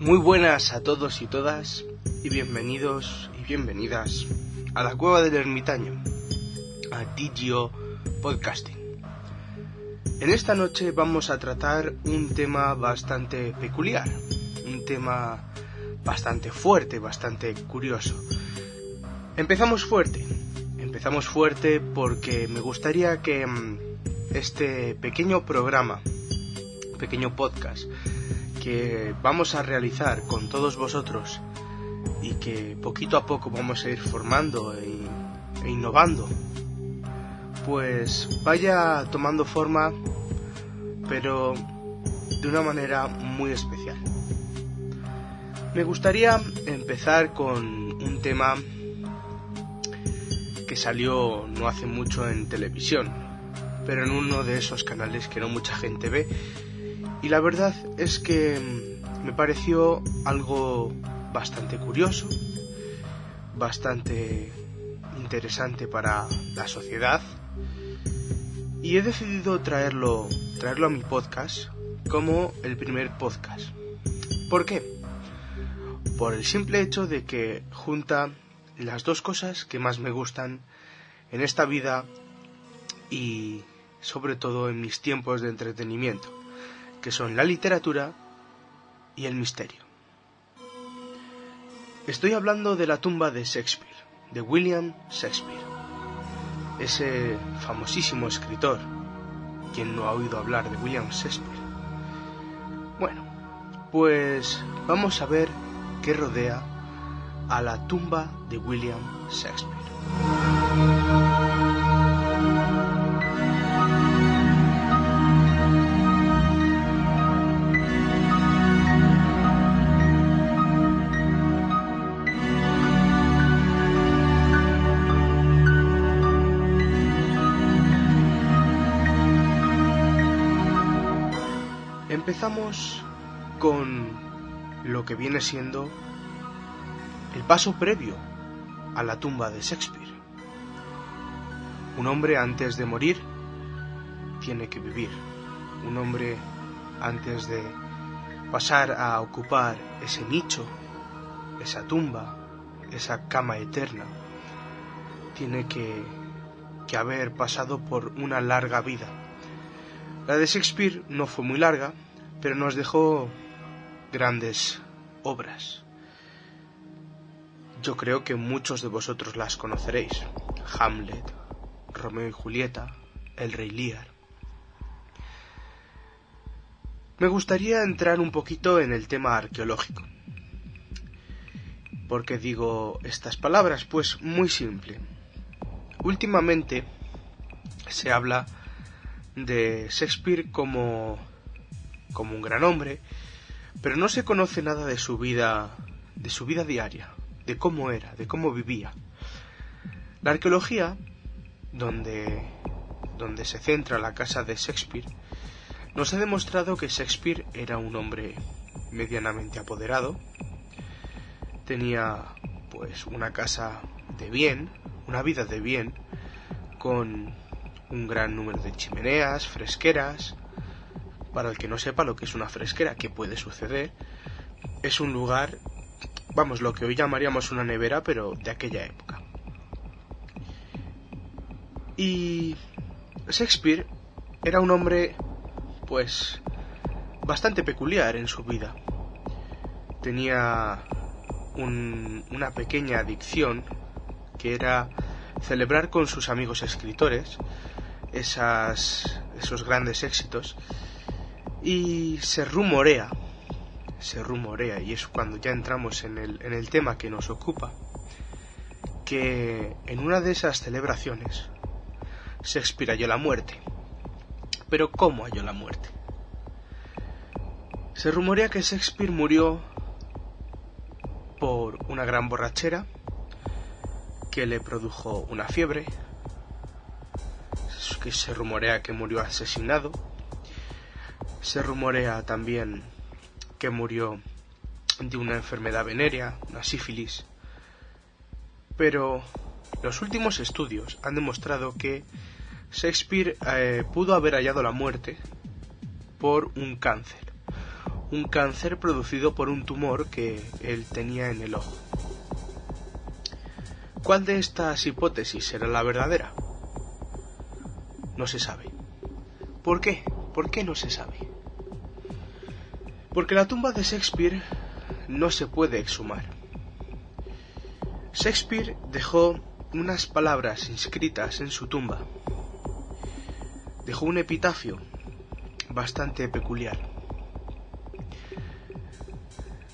Muy buenas a todos y todas y bienvenidos y bienvenidas a la Cueva del Ermitaño, a Digio Podcasting. En esta noche vamos a tratar un tema bastante peculiar, un tema bastante fuerte, bastante curioso. Empezamos fuerte porque me gustaría que este pequeño programa, pequeño podcast que vamos a realizar con todos vosotros y que poquito a poco vamos a ir formando e innovando, pues vaya tomando forma, pero de una manera muy especial. Me gustaría empezar con un tema que salió no hace mucho en televisión, pero en uno de esos canales que no mucha gente ve. Y la verdad es que me pareció algo bastante curioso, bastante interesante para la sociedad, y he decidido traerlo a mi podcast como el primer podcast. ¿Por qué? Por el simple hecho de que junta las dos cosas que más me gustan en esta vida y sobre todo en mis tiempos de entretenimiento, que son la literatura y el misterio. Estoy hablando de la tumba de Shakespeare, de William Shakespeare, ese famosísimo escritor. ¿Quién no ha oído hablar de William Shakespeare? Bueno, pues vamos a ver qué rodea a la tumba de William Shakespeare. Empezamos con lo que viene siendo el paso previo a la tumba de Shakespeare. Un hombre antes de morir tiene que vivir. Un hombre antes de pasar a ocupar ese nicho, esa tumba, esa cama eterna, tiene que haber pasado por una larga vida. La de Shakespeare no fue muy larga, pero nos dejó grandes obras. Yo creo que muchos de vosotros las conoceréis: Hamlet, Romeo y Julieta, El Rey Lear. Me gustaría entrar un poquito en el tema arqueológico. ¿Por qué digo estas palabras? Pues muy simple. Últimamente se habla de Shakespeare como un gran hombre, pero no se conoce nada de su vida diaria, de cómo era, de cómo vivía. La arqueología, donde se centra la casa de Shakespeare, nos ha demostrado que Shakespeare era un hombre medianamente apoderado. Tenía pues una casa de bien, una vida de bien, con un gran número de chimeneas, fresqueras. Para el que no sepa lo que es una fresquera, ¿qué puede suceder? Es un lugar, lo que hoy llamaríamos una nevera, pero de aquella época. Y Shakespeare era un hombre, pues, bastante peculiar en su vida. Tenía una pequeña adicción, que era celebrar con sus amigos escritores esos grandes éxitos. Y se rumorea, y es cuando ya entramos en el tema que nos ocupa, que en una de esas celebraciones Shakespeare halló la muerte. ¿Pero cómo halló la muerte? Se rumorea que Shakespeare murió por una gran borrachera que le produjo una fiebre, que se rumorea que murió asesinado. Se rumorea también que murió de una enfermedad venérea, una sífilis. Pero los últimos estudios han demostrado que Shakespeare pudo haber hallado la muerte por un cáncer un cáncer producido por un tumor que él tenía en el ojo. ¿Cuál de estas hipótesis será la verdadera? No se sabe. ¿Por qué? ¿Por qué no se sabe? Porque la tumba de Shakespeare no se puede exhumar. Shakespeare dejó unas palabras inscritas en su tumba. Dejó un epitafio bastante peculiar.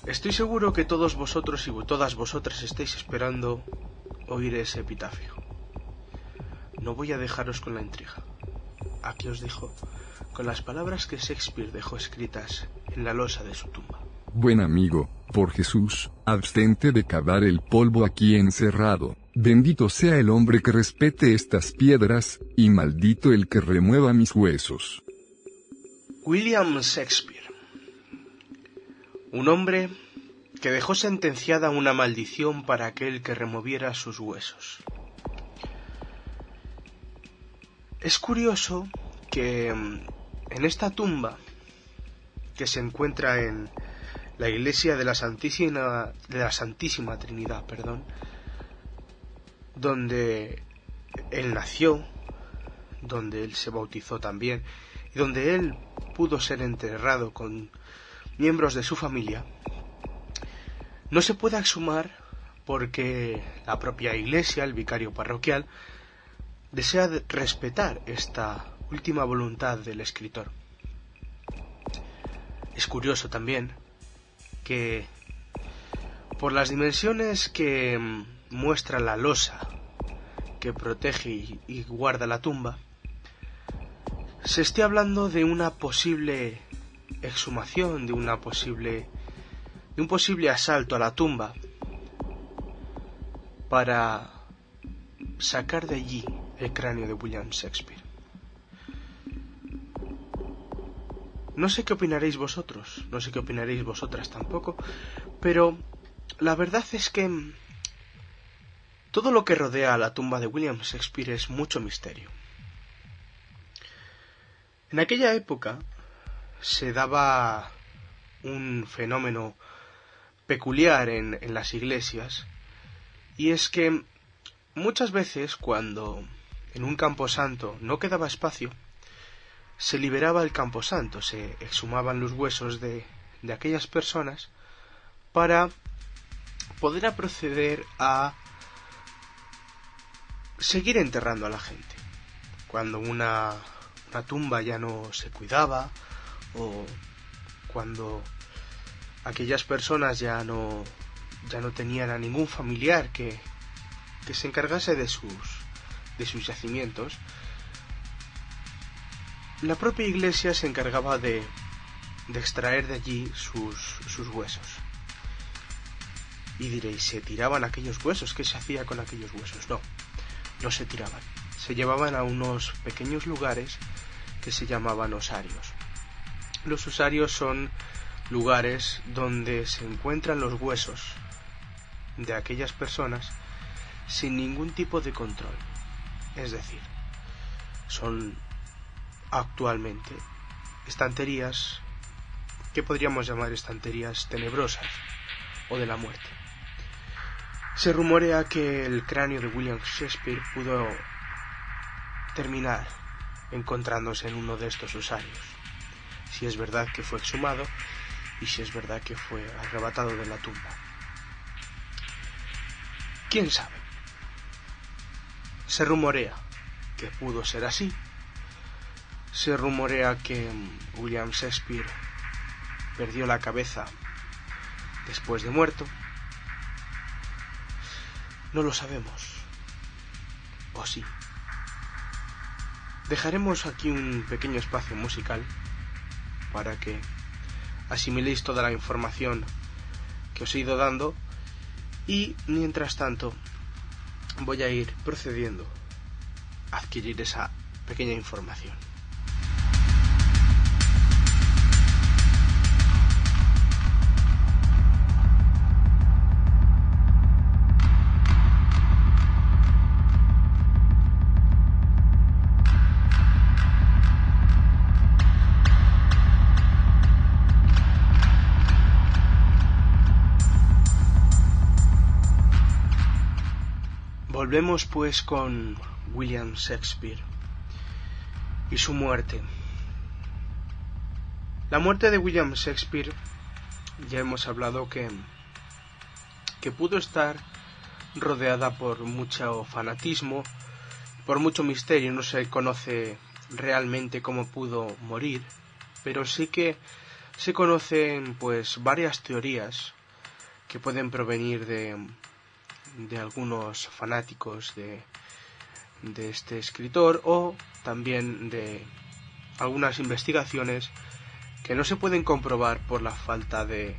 Estoy seguro que todos vosotros y todas vosotras estáis esperando oír ese epitafio. No voy a dejaros con la intriga. Aquí os dejo con las palabras que Shakespeare dejó escritas en la losa de su tumba. Buen amigo, por Jesús, abstente de cavar el polvo aquí encerrado. Bendito sea el hombre que respete estas piedras, y maldito el que remueva mis huesos. William Shakespeare. Un hombre que dejó sentenciada una maldición para aquel que removiera sus huesos. Es curioso que en esta tumba, que se encuentra en la iglesia de la Santísima Trinidad, donde él nació, donde él se bautizó también, y donde él pudo ser enterrado con miembros de su familia, no se puede exhumar porque la propia iglesia, el vicario parroquial, desea respetar esta última voluntad del escritor. Es curioso también que, por las dimensiones que muestra la losa que protege y guarda la tumba, se esté hablando de una posible exhumación, de un posible asalto a la tumba para sacar de allí el cráneo de William Shakespeare. No sé qué opinaréis vosotros, no sé qué opinaréis vosotras tampoco, pero la verdad es que todo lo que rodea a la tumba de William Shakespeare es mucho misterio. En aquella época se daba un fenómeno peculiar en las iglesias, y es que muchas veces cuando en un camposanto no quedaba espacio, se liberaba el camposanto, se exhumaban los huesos de aquellas personas para poder proceder a seguir enterrando a la gente. Cuando una tumba ya no se cuidaba, o cuando aquellas personas ya no tenían a ningún familiar que se encargase de sus yacimientos, la propia iglesia se encargaba de extraer de allí sus huesos. Y diréis, ¿se tiraban aquellos huesos? ¿Qué se hacía con aquellos huesos? No se tiraban. Se llevaban a unos pequeños lugares que se llamaban osarios. Los osarios son lugares donde se encuentran los huesos de aquellas personas sin ningún tipo de control. Es decir, son actualmente estanterías que podríamos llamar estanterías tenebrosas o de la muerte. Se rumorea que el cráneo de William Shakespeare pudo terminar encontrándose en uno de estos osarios, si es verdad que fue exhumado y si es verdad que fue arrebatado de la tumba. ¿Quién sabe? Se rumorea que pudo ser así. Se rumorea que William Shakespeare perdió la cabeza después de muerto. No lo sabemos. ¿O sí? Dejaremos aquí un pequeño espacio musical para que asimiléis toda la información que os he ido dando, y mientras tanto voy a ir procediendo a adquirir esa pequeña información. Volvemos pues con William Shakespeare y su muerte. La muerte de William Shakespeare, ya hemos hablado que pudo estar rodeada por mucho fanatismo, por mucho misterio. No se conoce realmente cómo pudo morir, pero sí que se conocen pues varias teorías que pueden provenir de algunos fanáticos de este escritor, o también de algunas investigaciones que no se pueden comprobar por la falta de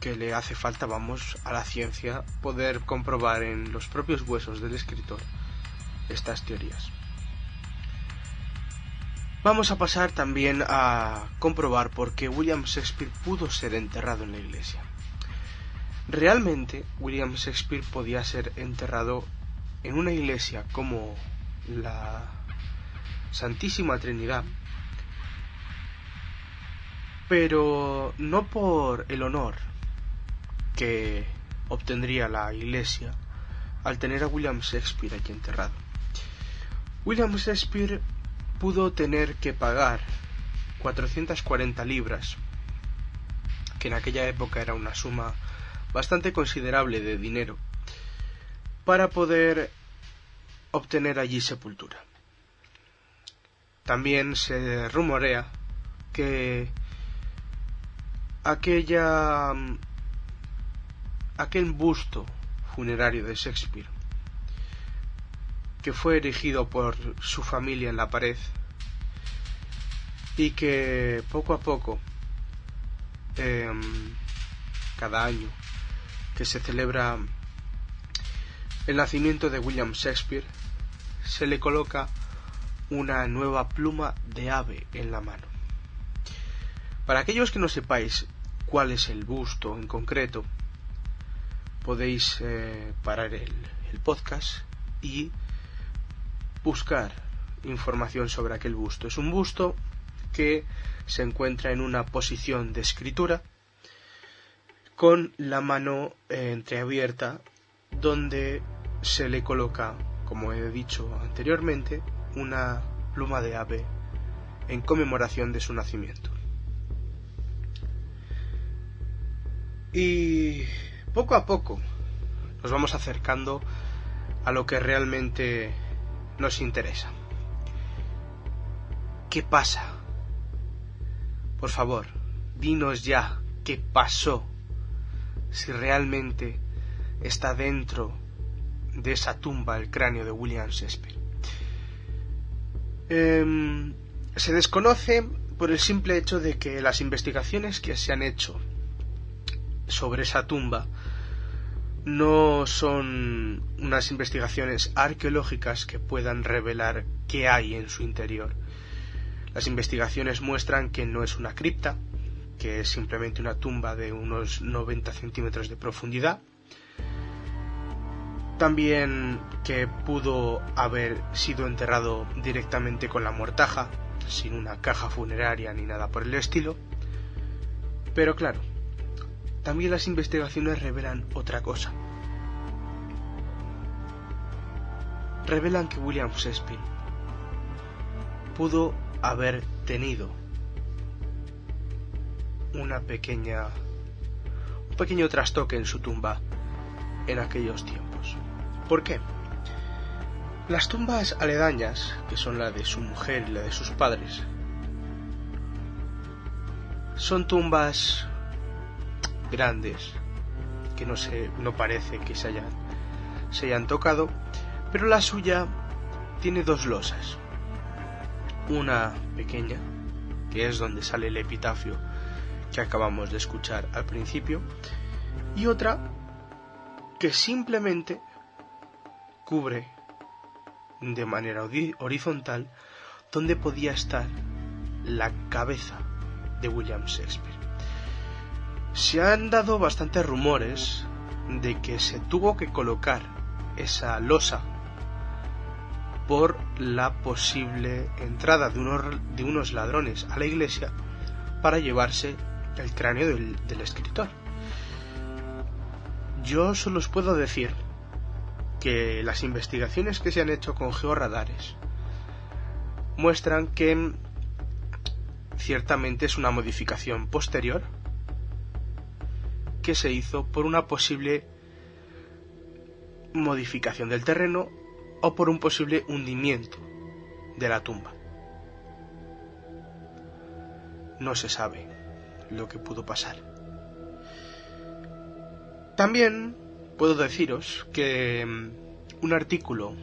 que le hace falta, a la ciencia poder comprobar en los propios huesos del escritor estas teorías. Vamos a pasar también a comprobar por qué William Shakespeare pudo ser enterrado en la iglesia. Realmente, William Shakespeare podía ser enterrado en una iglesia como la Santísima Trinidad, pero no por el honor que obtendría la iglesia al tener a William Shakespeare aquí enterrado. William Shakespeare pudo tener que pagar 440 libras, que en aquella época era una suma bastante considerable de dinero, para poder obtener allí sepultura. También se rumorea que aquel busto funerario de Shakespeare, que fue erigido por su familia en la pared, y que poco a poco, cada año que se celebra el nacimiento de William Shakespeare, se le coloca una nueva pluma de ave en la mano. Para aquellos que no sepáis cuál es el busto en concreto, podéis parar el podcast y buscar información sobre aquel busto. Es un busto que se encuentra en una posición de escritura, con la mano entreabierta, donde se le coloca, como he dicho anteriormente, una pluma de ave en conmemoración de su nacimiento. Y poco a poco nos vamos acercando a lo que realmente nos interesa. ¿Qué pasa? Por favor, dinos ya qué pasó, si realmente está dentro de esa tumba el cráneo de William Shakespeare. Se desconoce por el simple hecho de que las investigaciones que se han hecho sobre esa tumba no son unas investigaciones arqueológicas que puedan revelar qué hay en su interior. Las investigaciones muestran que no es una cripta, que es simplemente una tumba de unos 90 centímetros de profundidad. También que pudo haber sido enterrado directamente con la mortaja, sin una caja funeraria ni nada por el estilo. Pero claro, también las investigaciones revelan otra cosa. Revelan que William Shakespeare pudo haber tenido un pequeño trastoque en su tumba en aquellos tiempos. ¿Por qué? Las tumbas aledañas, que son la de su mujer y la de sus padres, son tumbas grandes que no parece que se hayan tocado, pero la suya tiene dos losas, una pequeña, que es donde sale el epitafio que acabamos de escuchar al principio, y otra que simplemente cubre de manera horizontal donde podía estar la cabeza de William Shakespeare. Se han dado bastantes rumores de que se tuvo que colocar esa losa por la posible entrada de unos ladrones a la iglesia para llevarse el cráneo del escritor. Yo solo os puedo decir que las investigaciones que se han hecho con georradares muestran que ciertamente es una modificación posterior que se hizo por una posible modificación del terreno o por un posible hundimiento de la tumba. No se sabe lo que pudo pasar. También puedo deciros que un artículo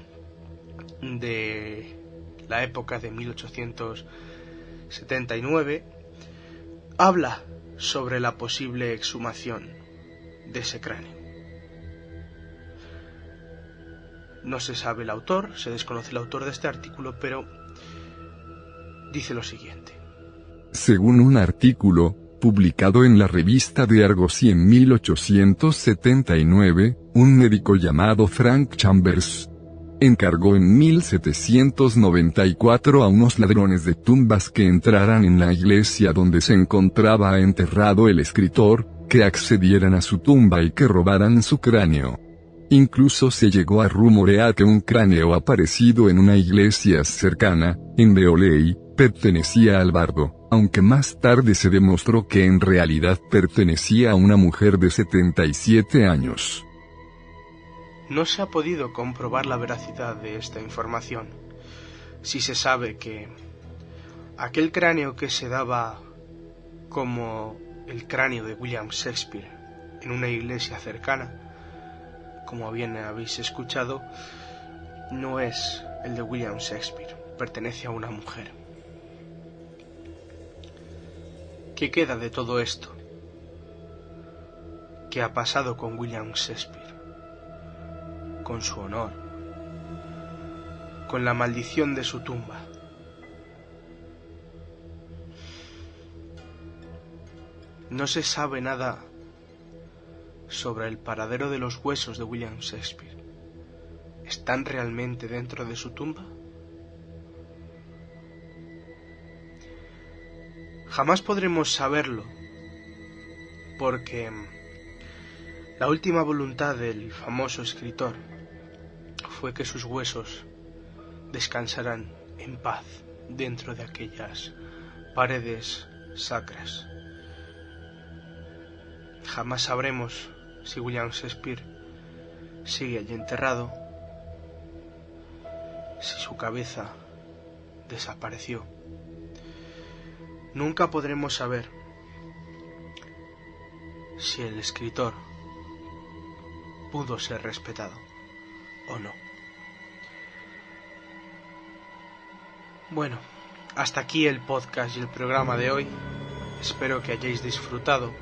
de la época de 1879 habla sobre la posible exhumación de ese cráneo. No se sabe el autor, se desconoce el autor de este artículo, pero dice lo siguiente. Según un artículo publicado en la revista de Argosy en 1879, un médico llamado Frank Chambers encargó en 1794 a unos ladrones de tumbas que entraran en la iglesia donde se encontraba enterrado el escritor, que accedieran a su tumba y que robaran su cráneo. Incluso se llegó a rumorear que un cráneo aparecido en una iglesia cercana, en Beoley, pertenecía al bardo, aunque más tarde se demostró que en realidad pertenecía a una mujer de 77 años. No se ha podido comprobar la veracidad de esta información. Si se sabe que aquel cráneo que se daba como el cráneo de William Shakespeare en una iglesia cercana, como bien habéis escuchado, no es el de William Shakespeare, pertenece a una mujer. ¿Qué queda de todo esto? ¿Qué ha pasado con William Shakespeare? Con su honor, con la maldición de su tumba. No se sabe nada sobre el paradero de los huesos de William Shakespeare. ¿Están realmente dentro de su tumba? Jamás podremos saberlo, porque la última voluntad del famoso escritor fue que sus huesos descansaran en paz dentro de aquellas paredes sacras. Jamás sabremos si William Shakespeare sigue allí enterrado, si su cabeza desapareció. Nunca podremos saber si el escritor pudo ser respetado o no. Bueno, hasta aquí el podcast y el programa de hoy. Espero que hayáis disfrutado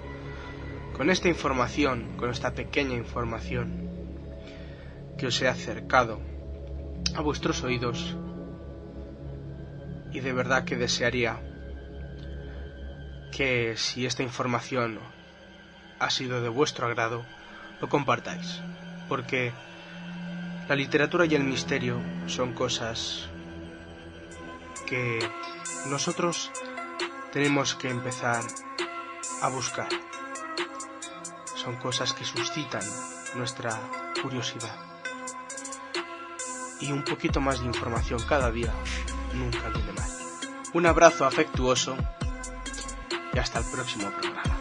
con esta información, con esta pequeña información que os he acercado a vuestros oídos, y de verdad que desearía que, si esta información ha sido de vuestro agrado, lo compartáis, porque la literatura y el misterio son cosas que nosotros tenemos que empezar a buscar. Son cosas que suscitan nuestra curiosidad. Y un poquito más de información cada día nunca viene mal. Un abrazo afectuoso y hasta el próximo programa.